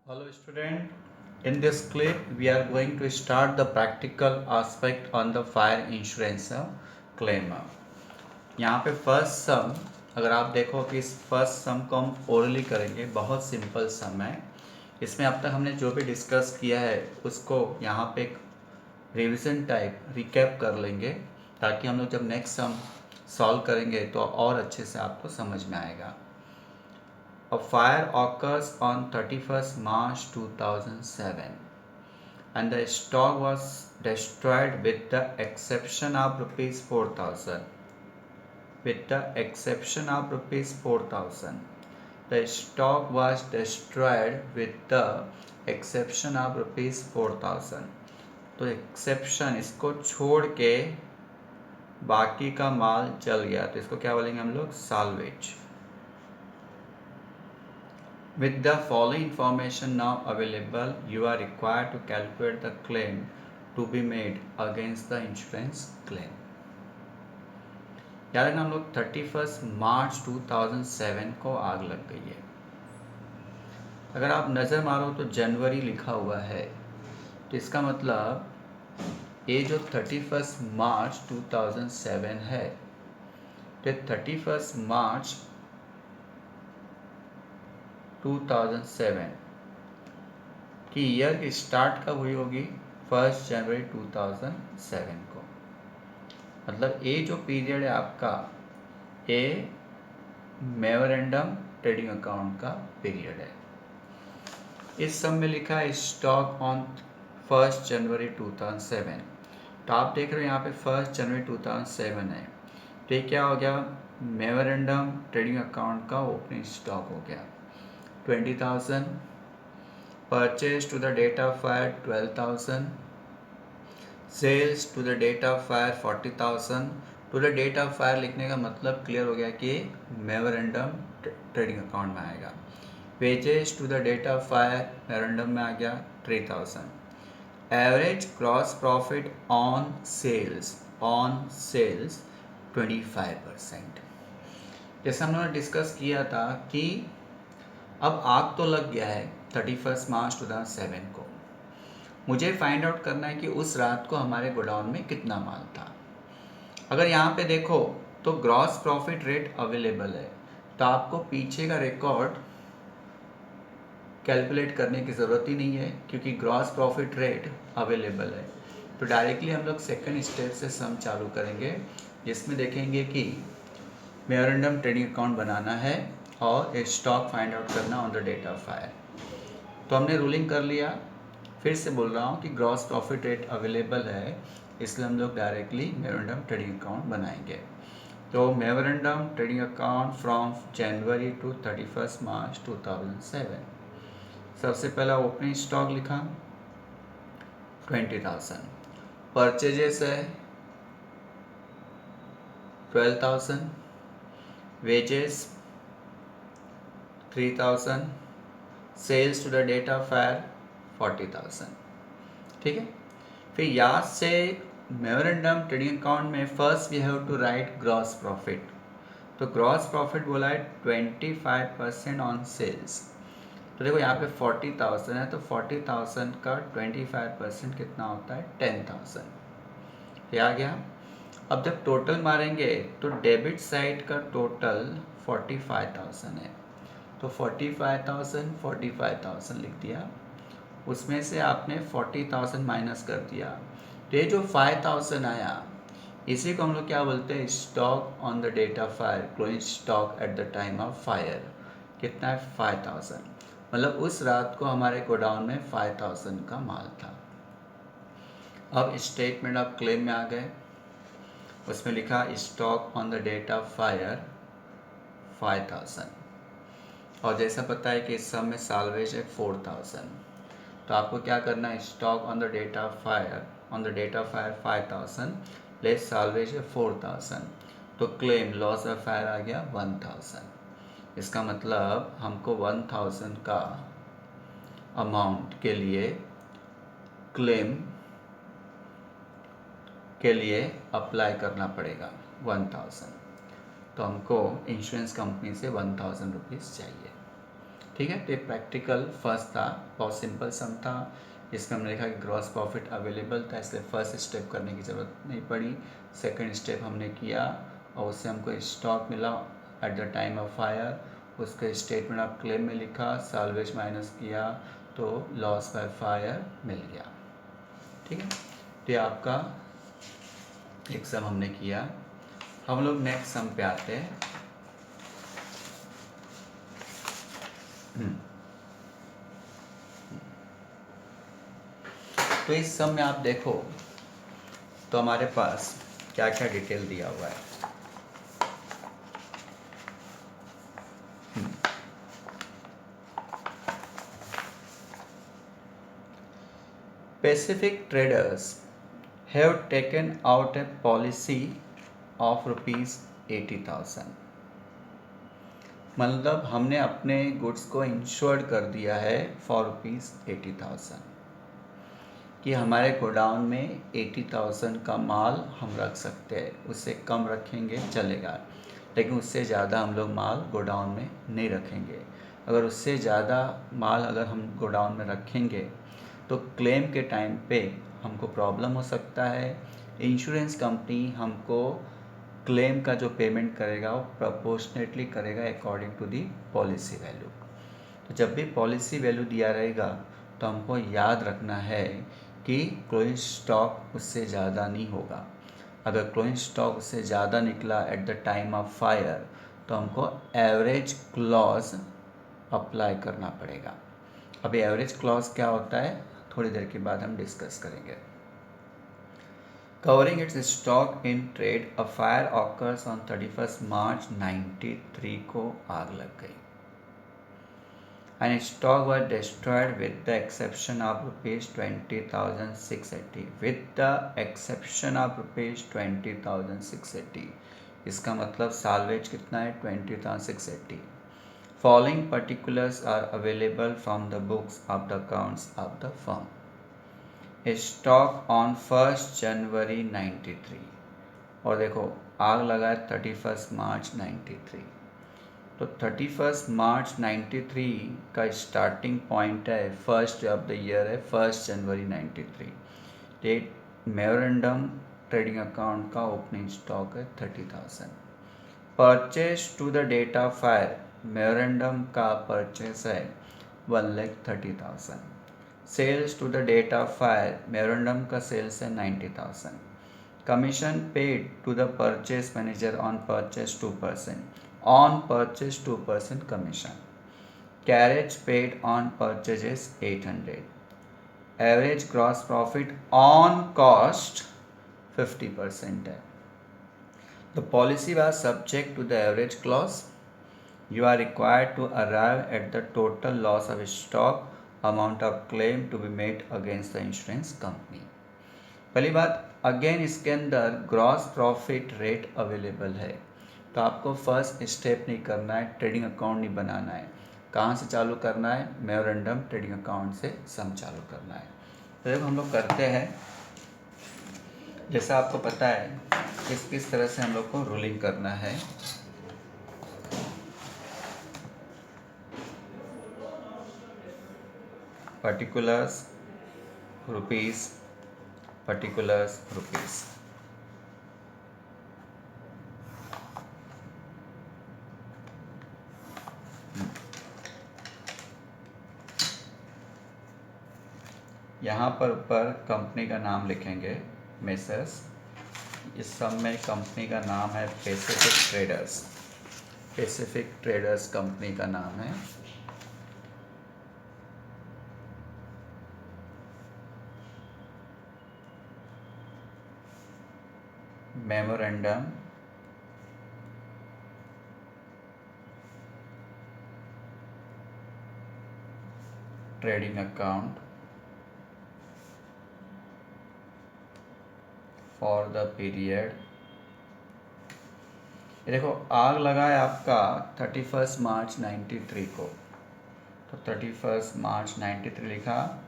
Hello student, in this clip we are going to start the practical aspect on the fire insurance claim. यहाँ पे first सम अगर आप देखो कि इस फर्स्ट सम को हम ओरली करेंगे, बहुत सिंपल सम है। इसमें अब तक हमने जो भी डिस्कस किया है उसको यहाँ पे एक रिविजन टाइप रिकैप कर लेंगे ताकि हम लोग जब नेक्स्ट सम सॉल्व करेंगे तो और अच्छे से आपको समझ में आएगा। A fire occurs on 31st March 2007 and the stock was destroyed with the exception of rupees 4,000. With the exception of rupees 4,000. The stock was destroyed with the exception of rupees 4,000. तो एक्सेप्शन इसको छोड़ के बाकी का माल जल गया तो इसको क्या बोलेंगे हम लोग, salvage. With the following information now available, you are required to calculate the claim to be made against the insurance claim. याद है ना, हम लोग 31 मार्च 2007 को आग लग गई है। अगर आप नज़र मारो तो जनवरी लिखा हुआ है, तो इसका मतलब ये जो 31 मार्च 2007 है, तो 31 मार्च 2007 कि ईयर की स्टार्ट कब हुई होगी, 1 जनवरी 2007 को। मतलब ये जो पीरियड है आपका, ये मेमोरेंडम ट्रेडिंग अकाउंट का पीरियड है। इस सब में लिखा है स्टॉक ऑन 1 जनवरी 2007, तो आप देख रहे हो यहाँ पे 1 जनवरी 2007 है, तो ये क्या हो गया, मेमोरेंडम ट्रेडिंग अकाउंट का ओपनिंग स्टॉक हो गया 20,000, purchase to the date of fire 12,000, sales to the date of fire 40,000। to the date of fire लिखने का मतलब क्लियर हो गया कि मेमोरेंडम ट्रेडिंग अकाउंट में आएगा। wages to the date of fire memorandum में आ गया 3,000। Average cross profit on sales 25%। जैसे हम लोगों ने डिस्कस किया था कि अब आग तो लग गया है 31 मार्च 2007 को, मुझे फाइंड आउट करना है कि उस रात को हमारे गोडाउन में कितना माल था। अगर यहाँ पे देखो तो ग्रॉस प्रॉफिट रेट अवेलेबल है, तो आपको पीछे का रिकॉर्ड कैलकुलेट करने की ज़रूरत ही नहीं है क्योंकि ग्रॉस प्रॉफिट रेट अवेलेबल है। तो डायरेक्टली हम लोग सेकंड स्टेप से सम चालू करेंगे, जिसमें देखेंगे कि मेमोरेंडम ट्रेडिंग अकाउंट बनाना है और स्टॉक फाइंड आउट करना on the date of fire. तो हमने रूलिंग कर लिया, फिर से बोल रहा हूँ कि ग्रॉस प्रॉफिट रेट अवेलेबल है, इसलिए हम लोग डायरेक्टली मेमोरेंडम ट्रेडिंग अकाउंट बनाएंगे। तो memorandum trading account from January to 31 March 2007। सबसे पहला ओपनिंग स्टॉक लिखा 20,000, परचेजेस है 12,000, wages 3,000, sales to the date of fire 40,000। ठीक है, फिर यहाँ से मेमोरेंडम ट्रेडिंग अकाउंट में first we have to write gross profit. तो ग्रॉस प्रॉफिट बोला है 25% ऑन सेल्स। तो देखो यहाँ पे 40,000 है, तो 40,000 का 25% कितना होता है, 10,000। ये आ गया। अब जब टोटल मारेंगे तो डेबिट साइड का टोटल 45,000 है, तो 45,000 लिख दिया, उसमें से आपने 40,000 माइनस कर दिया, तो ये जो 5,000 आया इसी को हम लोग क्या बोलते हैं, stock on the date of fire, closing stock at the time of fire. कितना है, 5,000। मतलब उस रात को हमारे गोडाउन में 5,000 का माल था। अब स्टेटमेंट ऑफ क्लेम में आ गए, उसमें लिखा stock on the date of fire 5,000, और जैसा पता है कि इस सब में साल्वेज है 4,000, तो आपको क्या करना है, stock on the date of fire 5,000 less salvage है 4,000, तो क्लेम लॉस ऑफ फायर आ गया 1,000। इसका मतलब हमको 1,000 का अमाउंट के लिए क्लेम के लिए अप्लाई करना पड़ेगा 1,000, तो हमको इंश्योरेंस कंपनी से 1,000 रुपीज़ चाहिए। ठीक है। तो ये प्रैक्टिकल फर्स्ट था, बहुत सिंपल सम था। इसमें हमने देखा कि ग्रॉस प्रॉफिट अवेलेबल था, इसलिए फर्स्ट स्टेप करने की ज़रूरत नहीं पड़ी। सेकंड स्टेप हमने किया और उससे हमको स्टॉक मिला eight the time of fire. उसके स्टेटमेंट ऑफ क्लेम में लिखा, साल्वेज माइनस किया तो लॉस बाय फायर मिल गया। ठीक है। तो ये आपका एक सम हमने किया। हम लोग नेक्स्ट सम पे आते हैं। तो इस सम में आप देखो तो हमारे पास क्या क्या डिटेल दिया हुआ है। Pacific traders have taken out a policy of ₹80,000। मतलब हमने अपने गुड्स को इंश्योर्ड कर दिया है फॉर ₹80,000 कि हमारे गोडाउन में 80,000 का माल हम रख सकते हैं। उससे कम रखेंगे चलेगा, लेकिन उससे ज़्यादा हम लोग माल गोडाउन में नहीं रखेंगे। अगर उससे ज़्यादा माल अगर हम गोडाउन में रखेंगे तो क्लेम के टाइम पे हमको प्रॉब्लम हो सकता है। इंश्योरेंस कंपनी हमको क्लेम का जो पेमेंट करेगा वो प्रोपोर्शनेटली करेगा according to the policy value. तो जब भी पॉलिसी वैल्यू दिया रहेगा तो हमको याद रखना है कि क्लोजिंग स्टॉक उससे ज़्यादा नहीं होगा। अगर क्लोजिंग स्टॉक उससे ज़्यादा निकला eight the time of fire तो हमको एवरेज क्लॉज अप्लाई करना पड़ेगा। अभी एवरेज क्लॉज क्या होता है थोड़ी देर के बाद हम डिस्कस करेंगे। Covering it's stock in trade, a fire occurs on 31 March 93 को आग लग गई and stock was destroyed with the exception of ₹20,680, with the exception of ₹20,680। इसका मतलब साल्वेज कितना है 20,680। Following particulars are available from the books of the accounts of the firm। Stock on 1 January 93 और देखो आग लगा है 31 मार्च 93। तो 31 मार्च 93 का स्टार्टिंग पॉइंट है, फर्स्ट ऑफ द ईयर है 1 January 93। Date memorandum trading account का ओपनिंग स्टॉक है 30,000। Purchase to the date of fire memorandum का परचेज है 1,30,000। Sales to the date of fire memorandum का सेल्स है 90,000। Commission paid to the purchase manager on purchase 2%, on purchase 2% commission। Carriage paid on purchase is 800। Average gross profit on cost 50% है। The policy was subject to the average clause। You are required to arrive at the total loss of stock amount of claim to be made against the insurance company। पहली बात, again इसके अंदर gross profit rate available है, तो आपको first step नहीं करना है, ट्रेडिंग अकाउंट नहीं बनाना है। कहाँ से चालू करना है, मेमोरेंडम ट्रेडिंग अकाउंट से सम चालू करना है। तो जब हम लोग करते हैं, जैसा आपको पता है किस तरह से हम लोग को रूलिंग करना है। Particulars rupees, particulars rupees. यहाँ पर ऊपर कंपनी का नाम लिखेंगे मेसर्स। इस सब में कंपनी का नाम है Pacific traders. Pacific traders company का नाम है। Memorandum trading account for the period. ये देखो आग लगा है आपका 31 मार्च 93 को, तो 31 मार्च 93 लिखा,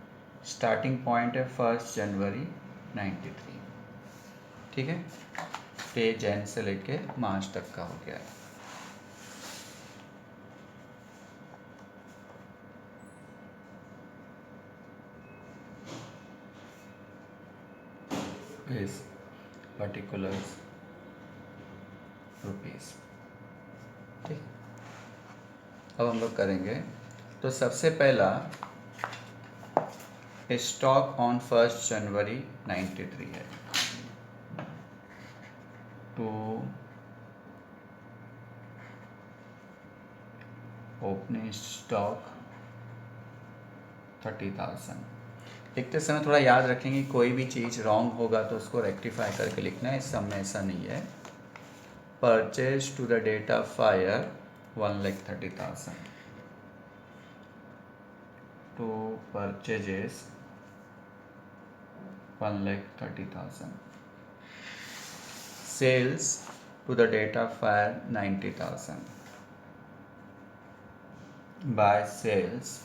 स्टार्टिंग पॉइंट है 1 जनवरी 93। ठीक है, तो ये जैन से लेके मार्च तक का हो गया है। Is particulars rupees. ठीक, अब हम लोग करेंगे। तो सबसे पहला स्टॉक ऑन 1 जनवरी 93 है, टू ओपनिंग स्टॉक 30,000। लिखते समय थोड़ा याद रखेंगे, कोई भी चीज़ रॉन्ग होगा तो उसको रेक्टिफाई करके लिखना है, इस सब में ऐसा नहीं है। Purchase to the date of fire 1,30,000, to purchases 1,30,000, sales to the date of fire 90,000, by sales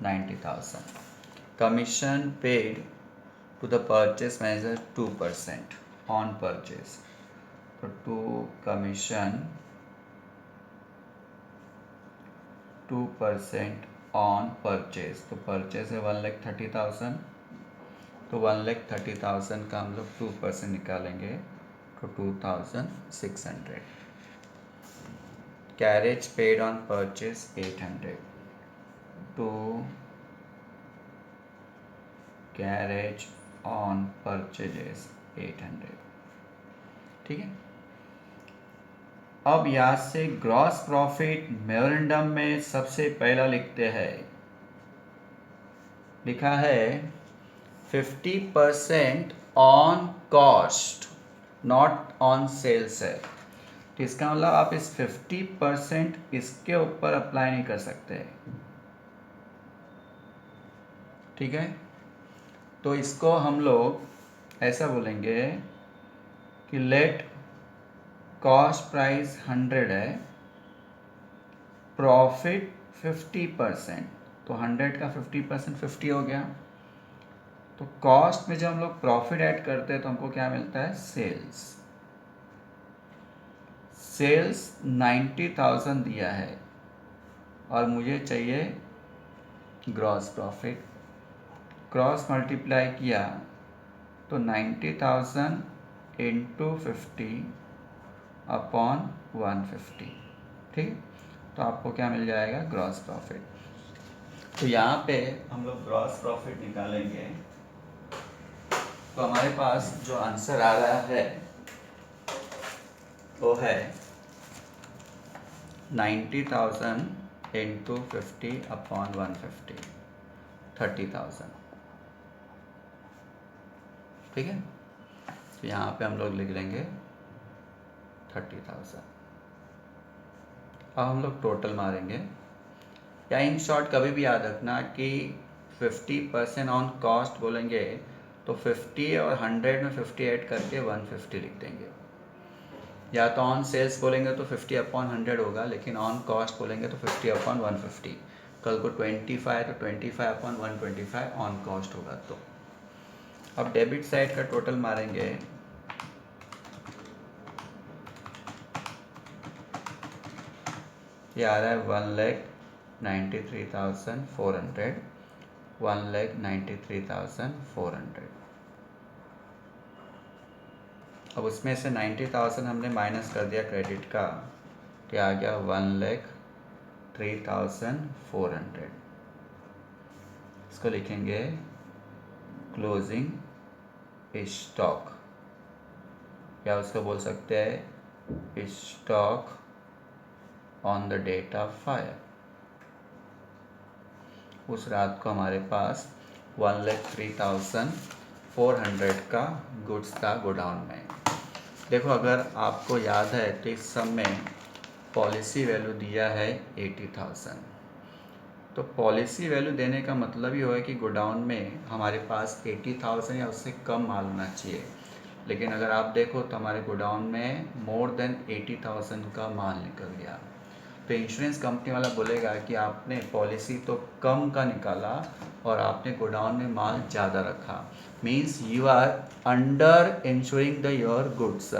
90,000, commission paid to the purchase manager 2% on purchase, तो to commission 2% on purchase, तो purchase है 1,30,000, तो 1,30,000 का हम लोग 2% निकालेंगे तो 2,600। Carriage paid on purchase 800, to carriage on purchases 800। ठीक है, अब यहाँ से ग्रॉस प्रॉफिट मेमोरेंडम में सबसे पहला लिखते हैं, लिखा है 50% on cost not on sales है। तो इसका मतलब आप इस 50% इसके ऊपर अप्लाई नहीं कर सकते। ठीक है, तो इसको हम लोग ऐसा बोलेंगे कि लेट कॉस्ट प्राइस 100 है, प्रॉफिट 50%, तो 100 का 50% 50 हो गया। तो कॉस्ट में जब हम लोग प्रॉफिट ऐड करते हैं तो हमको क्या मिलता है, सेल्स। सेल्स 90,000 दिया है और मुझे चाहिए ग्रॉस प्रॉफिट। क्रॉस मल्टीप्लाई किया तो 90,000 इंटू 50 अपॉन 150। ठीक, तो आपको क्या मिल जाएगा, ग्रॉस प्रॉफिट। तो यहाँ पे हम लोग ग्रॉस प्रॉफिट निकालेंगे तो हमारे पास जो आंसर आ रहा है वो है 90,000 इंटू 50 अपॉन 150, 30,000। ठीक है, तो यहाँ पे हम लोग लिख लेंगे 30,000। अब हम लोग टोटल मारेंगे, या इन शॉर्ट कभी भी याद रखना कि 50% ऑन कॉस्ट बोलेंगे तो 50 और 100 में 50 ऐड करके 150 लिख देंगे, या तो ऑन सेल्स बोलेंगे तो 50 अपॉन 100 होगा, लेकिन ऑन कॉस्ट बोलेंगे तो 50 अपॉन 150। कल को 25 तो 25 अपॉन 125 ऑन कॉस्ट होगा। तो अब डेबिट साइड का टोटल मारेंगे, ये आ रहा है 1,93,400, 1,93,400। अब उसमें से 90,000 हमने माइनस कर दिया क्रेडिट का, तो आ गया 1,03,400। इसको लिखेंगे क्लोजिंग स्टॉक, या उसको बोल सकते हैं stock on the date of fire. उस रात को हमारे पास 1,03,400 का गुड्स था गोडाउन में। देखो, अगर आपको याद है तो इस सब में पॉलिसी वैल्यू दिया है 80,000। तो पॉलिसी वैल्यू देने का मतलब ही है कि गोडाउन में हमारे पास 80,000 या उससे कम माल होना चाहिए, लेकिन अगर आप देखो तो हमारे गोडाउन में मोर देन 80,000 का माल निकल गया। तो इंश्योरेंस कंपनी वाला बोलेगा कि आपने पॉलिसी तो कम का निकाला और आपने गोडाउन में माल ज़्यादा रखा, means you are under insuring the your goods.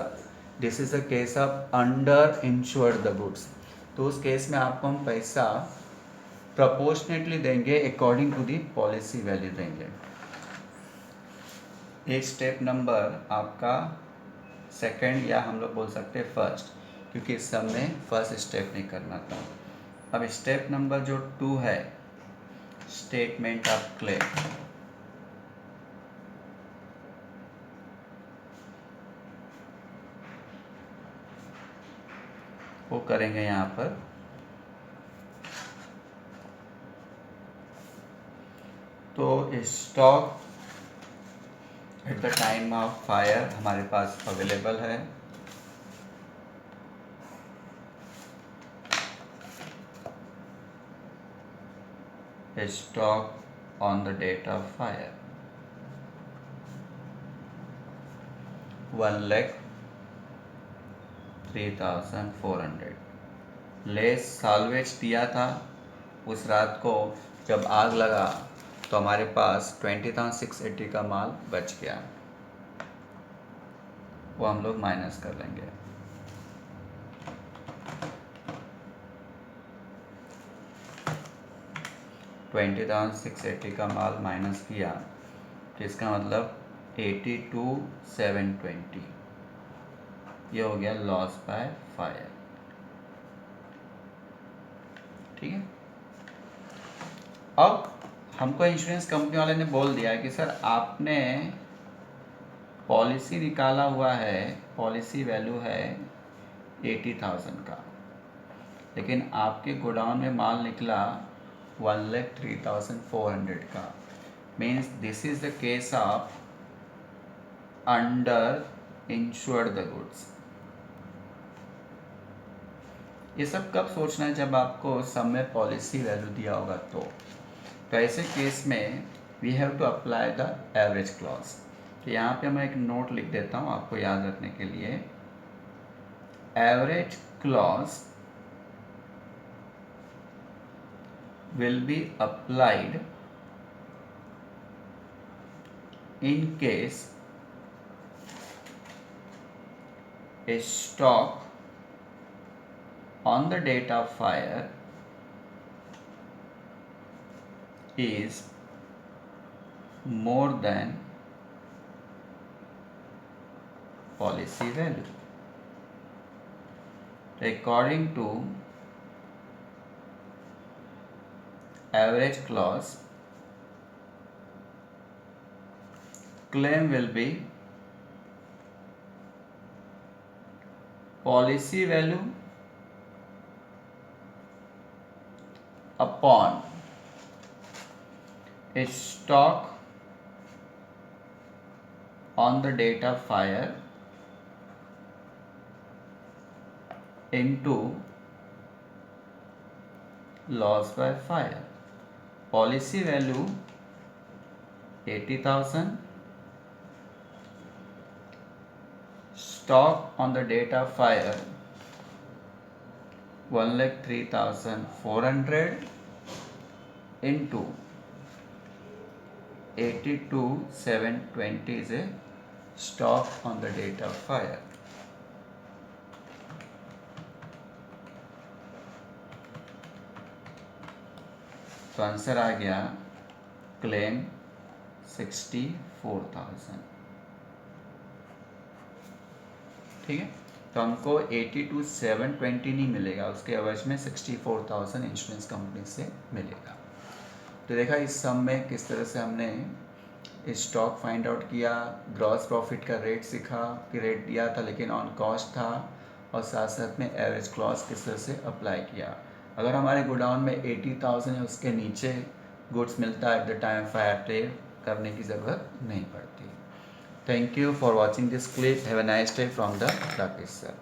This is a case of under insured the goods. तो उस केस में आपको हम पैसा प्रपोर्शनेटली देंगे, according to the policy value देंगे। एक स्टेप नंबर आपका सेकंड या हम लोग बोल सकते हैं फर्स्ट, क्योंकि इस सब में फर्स्ट स्टेप नहीं करना था। अब स्टेप नंबर जो 2 है, स्टेटमेंट ऑफ क्लेम, वो करेंगे यहाँ पर। तो stock at the time of fire हमारे पास अवेलेबल है, stock on the date of fire 1,03,400, less salvage दिया था। उस रात को जब आग लगा तो हमारे पास 20,680 का माल बच गया, वो हम लोग माइनस कर लेंगे। $20,680 का माल माइनस किया तो इसका मतलब 82,720, ये हो गया लॉस बाय फायर। ठीक है। अब हमको इंश्योरेंस कंपनी वाले ने बोल दिया कि सर आपने पॉलिसी निकाला हुआ है, पॉलिसी वैल्यू है 80,000 का, लेकिन आपके गोडाउन में माल निकला 1,03,400 का। Means this is the case of under insured the goods. ये सब कब सोचना है, जब आपको सब में पॉलिसी वैल्यू दिया होगा तो ऐसे केस में we have to apply the average clause. तो यहाँ पे मैं एक नोट लिख देता हूँ आपको याद रखने के लिए। Average clause will be applied in case a stock on the date of fire is more than policy value. According to average clause, claim will be policy value upon a stock on the date of fire into loss by fire. Policy value 80,000, stock on the date of fire 1,03,400 into 82,720 is a stock on the date of fire. तो answer आ गया claim 64,000। ठीक है। तो हमको 82,720 नहीं मिलेगा, उसके एवज में 64,000 इंश्योरेंस कंपनी से मिलेगा। तो देखा इस सम में किस तरह से हमने स्टॉक फाइंड आउट किया, ग्रॉस प्रॉफिट का रेट सीखा कि रेट दिया था लेकिन ऑन कॉस्ट था, और साथ साथ में एवरेज क्लॉज किस तरह से अप्लाई किया। अगर हमारे गोडाउन में 80,000 है, उसके नीचे गुड्स मिलता है एट द टाइम फायर, पे करने की ज़रूरत नहीं पड़ती। Thank you for watching this clip. Have a nice day from the Rakesh sir.